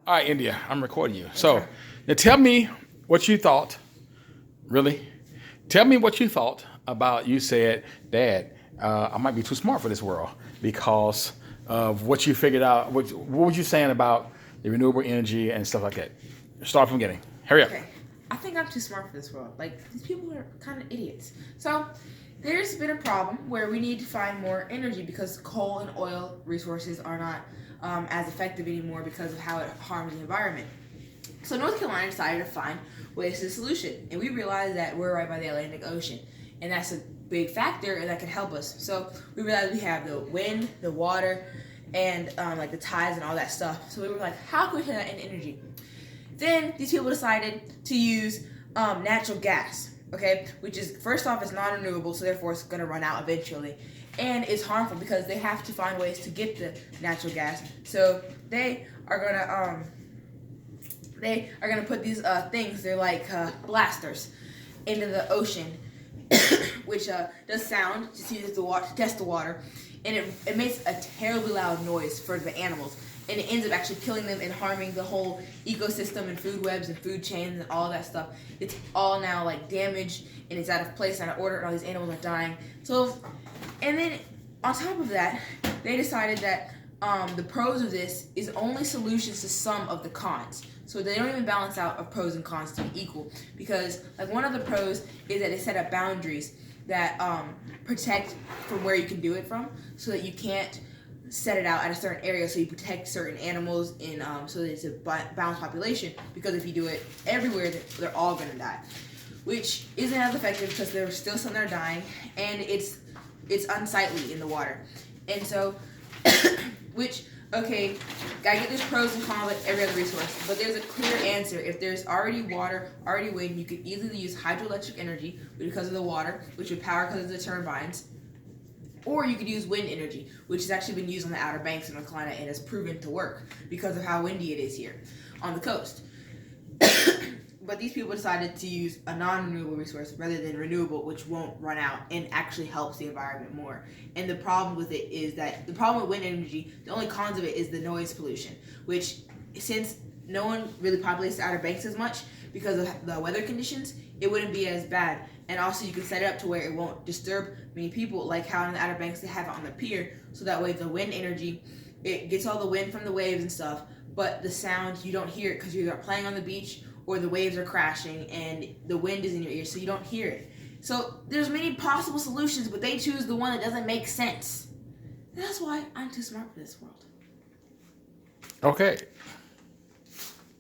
All right, India, I'm recording you. So now tell me what you thought. Really, tell me what you thought about. You said, "Dad, I might be too smart for this world because of what you figured out." What was you saying about the renewable energy and stuff like that? Start from the beginning. Hurry up. Okay, I think I'm too smart for this world. Like, these people are kind of idiots. So, there's been a problem where we need to find more energy because coal and oil resources are not as effective anymore because of how it harms the environment. So, North Carolina decided to find ways to the solution, and we realized that we're right by the Atlantic Ocean, and that's a big factor, and that can help us. So, we realized we have the wind, the water, and like the tides and all that stuff. So, we were like, how can we turn that into energy? Then these people decided to use natural gas, okay, which is, first off, it's non-renewable, so therefore it's going to run out eventually, and it's harmful because they have to find ways to get the natural gas. So they are gonna put these things, they're like blasters, into the ocean, which does sound to see the water, to test the water, and it makes a terribly loud noise for the animals. And it ends up actually killing them and harming the whole ecosystem and food webs and food chains and all that stuff. It's all now like damaged and it's out of place, out of order, and all these animals are dying. So, and then on top of that, they decided that the pros of this is only solutions to some of the cons. So they don't even balance out of pros and cons to be equal, because like one of the pros is that they set up boundaries that protect from where you can do it from, so that you can't set it out at a certain area, so you protect certain animals in so that it's a balanced population, because if you do it everywhere, they're all going to die, which isn't as effective because there's still some that are dying, and it's unsightly in the water. And so which, okay, gotta get there's pros and cons like every other resource, but there's a clear answer. If there's already water, already wind, you could easily use hydroelectric energy because of the water, which would power because of the turbines. Or you could use wind energy, which has actually been used on the Outer Banks of North Carolina and has proven to work because of how windy it is here on the coast. But these people decided to use a non-renewable resource rather than renewable, which won't run out and actually helps the environment more. And the problem with it is that the problem with wind energy, the only cons of it is the noise pollution, which, since no one really populates the Outer Banks as much because of the weather conditions, it wouldn't be as bad. And also you can set it up to where it won't disturb many people, like how in the Outer Banks they have it on the pier, so that way the wind energy, it gets all the wind from the waves and stuff, but the sound, you don't hear it because you're either playing on the beach or the waves are crashing and the wind is in your ear, so you don't hear it. So there's many possible solutions, but they choose the one that doesn't make sense. And that's why I'm too smart for this world. Okay.